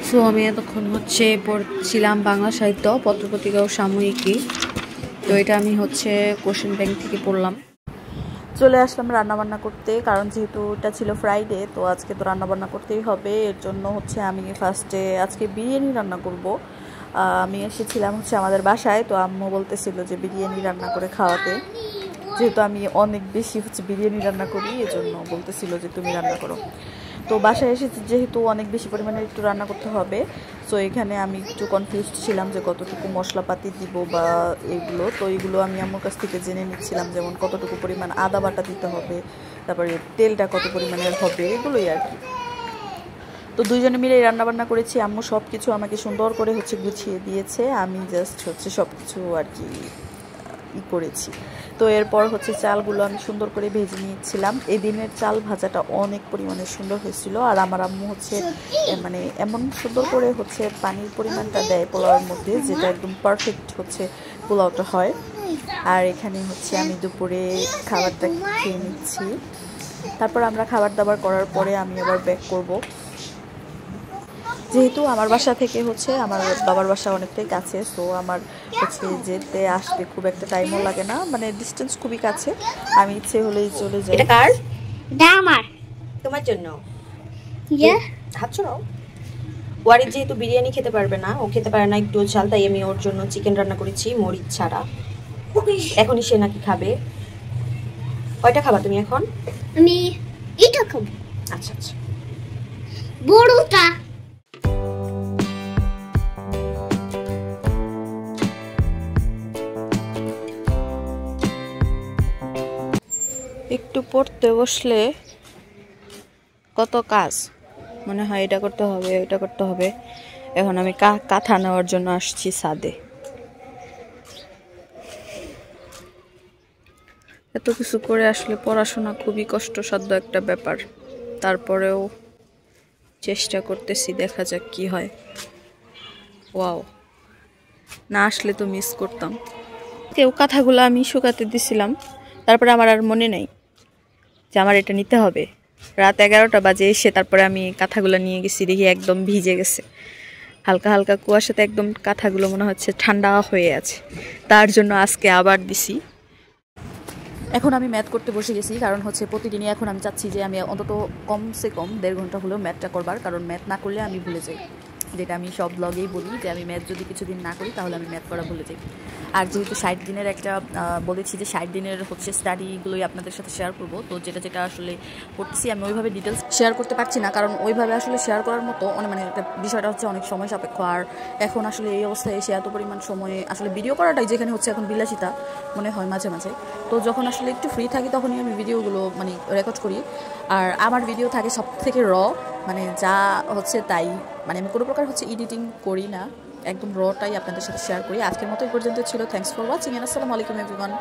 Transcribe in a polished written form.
So আমি এতক্ষণ হচ্ছে পড়ছিলাম বাংলা সাহিত্য পত্রপত্রিকা ও সাময়িকী। তো এটা আমি হচ্ছে কোশ্চেন ব্যাংক থেকে পড়লাম। চলে আসলাম রান্নাবান্না করতে, কারণ যেহেতু এটা ছিল ফ্রাইডে, তো আজকে তো রান্নাবান্না করতেই হবে। এর জন্য হচ্ছে আমি ফার্স্টে আজকে বিরিয়ানি রান্না করব। আমি এসেছিলাম হচ্ছে আমাদের বাসায়, তো আম্মু বলতেছিল যে বিরিয়ানি রান্না করে খাওয়াতে, যেহেতু আমি অনেক বেশি হচ্ছে বিরিয়ানি রান্না করি, এজন্য বলতেছিল যে তুমি রান্না করো। তো বাসায় এসেছি যেহেতু অনেক বেশি পরিমাণে একটু রান্না করতে হবে, সো এখানে আমি একটু কনফিউজড ছিলাম যে কতটুকু মশলাপাতি দিব বা এগুলো। তো এগুলো আমি আমার কাছ থেকে জেনে নিচ্ছিলাম, যেমন কতটুকু পরিমাণ আদা বাটা দিতে হবে, তারপরে তেলটা কত পরিমাণের হবে, এগুলোই আর কি। তো দুইজনে মিলে রান্নাবান্না করেছি। আম্মু সব কিছু আমাকে সুন্দর করে হচ্ছে গুছিয়ে দিয়েছে, আমি জাস্ট হচ্ছে সব কিছু আর কি করেছি। তো এরপর হচ্ছে চালগুলো আমি সুন্দর করে ভেজে নিয়েছিলাম। এই দিনের চাল ভাজাটা অনেক পরিমাণে সুন্দর হয়েছিল, আর আমার আম্মু হচ্ছে মানে এমন সুন্দর করে হচ্ছে পানির পরিমাণটা দেয় পোলাওয়ের মধ্যে, যেটা একদম পারফেক্ট হচ্ছে পোলাওটা হয়। আর এখানে হচ্ছে আমি দুপুরে খাবারটা খেয়ে নিচ্ছি। তারপর আমরা খাবার দাবার করার পরে আমি আবার ব্যাক করব। যেহেতু আমার বাসা থেকে হচ্ছে আমার বাবার বাসা অনেকটাই কাছে, সো আমার হচ্ছে যেতে আসতে খুব একটা টাইমও লাগে না, মানে ডিস্টেন্স খুবই কাছে। আমি ইচ্ছে হলেই চলে যাই। এটা কার? এটা আমার। তোমার জন্য। ইয়া হাত ছড়াও। ওয়ারিদ যেহেতু বিরিয়ানি খেতে পারবে না, ও খেতে পারে না একটু ঝাল, তাই আমি ওর জন্য চিকেন রান্না করেছি মরিচ ছাড়া। এখনই সে নাকি খাবে। কয়টা খাবা তুমি এখন? আমি এটা খাবো। আচ্ছা আচ্ছা। বড়টা। একটু পড়তে বসলে কত কাজ, মনে হয় এটা করতে হবে এটা করতে হবে। এখন আমি কাঁথা নেওয়ার জন্য আসছি ছাদে। এত কিছু করে আসলে পড়াশোনা খুবই কষ্টসাধ্য একটা ব্যাপার, তারপরেও চেষ্টা করতেছি, দেখা যাক কি হয়। ওয়াও, না আসলে তো মিস করতাম। কেউ কাঁথাগুলো আমি শুকাতে দিছিলাম, তারপরে আমার আর মনে নেই যে আমার এটা নিতে হবে। রাত 11টা বাজে এসে তারপরে আমি কাঁথাগুলো নিয়ে গেছি, দেখি একদম ভিজে গেছে। হালকা হালকা কুয়াশাতে একদম কাঁথাগুলো মনে হচ্ছে ঠান্ডা হয়ে আছে, তার জন্য আজকে আবার দিছি। এখন আমি ম্যাথ করতে বসে গেছি, কারণ হচ্ছে প্রতিদিনই এখন আমি চাচ্ছি যে আমি অন্তত কমসে কম 1.5 ঘন্টা হলেও ম্যাথটা করবার, কারণ ম্যাথ না করলে আমি ভুলে যাই। যেটা আমি সব ব্লগেই বলি যে আমি ম্যাথ যদি কিছুদিন না করি তাহলে আমি ম্যাথ করা ভুলে যাই। আর যেহেতু 60 দিনের একটা বলেছি যে 60 দিনের হচ্ছে স্টাডিগুলোই আপনাদের সাথে শেয়ার করবো, তো যেটা যেটা আসলে করতেছি আমি ওইভাবে ডিটেলস শেয়ার করতে পারছি না, কারণ ওইভাবে আসলে শেয়ার করার মতো মানে একটা বিষয়টা হচ্ছে অনেক সময় সাপেক্ষ। আর এখন আসলে এই অবস্থায় এসে এত পরিমাণ সময়ে আসলে ভিডিও করাটাই যেখানে হচ্ছে এখন বিলাসিতা মনে হয় মাঝে মাঝে। তো যখন আসলে একটু ফ্রি থাকি তখনই আমি ভিডিওগুলো মানে রেকর্ড করি। আর আমার ভিডিও থাকে সব থেকে মানে যা হচ্ছে তাই, মানে আমি কোনো প্রকার হচ্ছে এডিটিং করি না, একদম রটাই আপনাদের সাথে শেয়ার করি। আজকের মতো এই পর্যন্ত ছিল। থ্যাঙ্কস ফর ওয়াচিং এন্ড আসসালামু আলাইকুম এভরিওয়ান।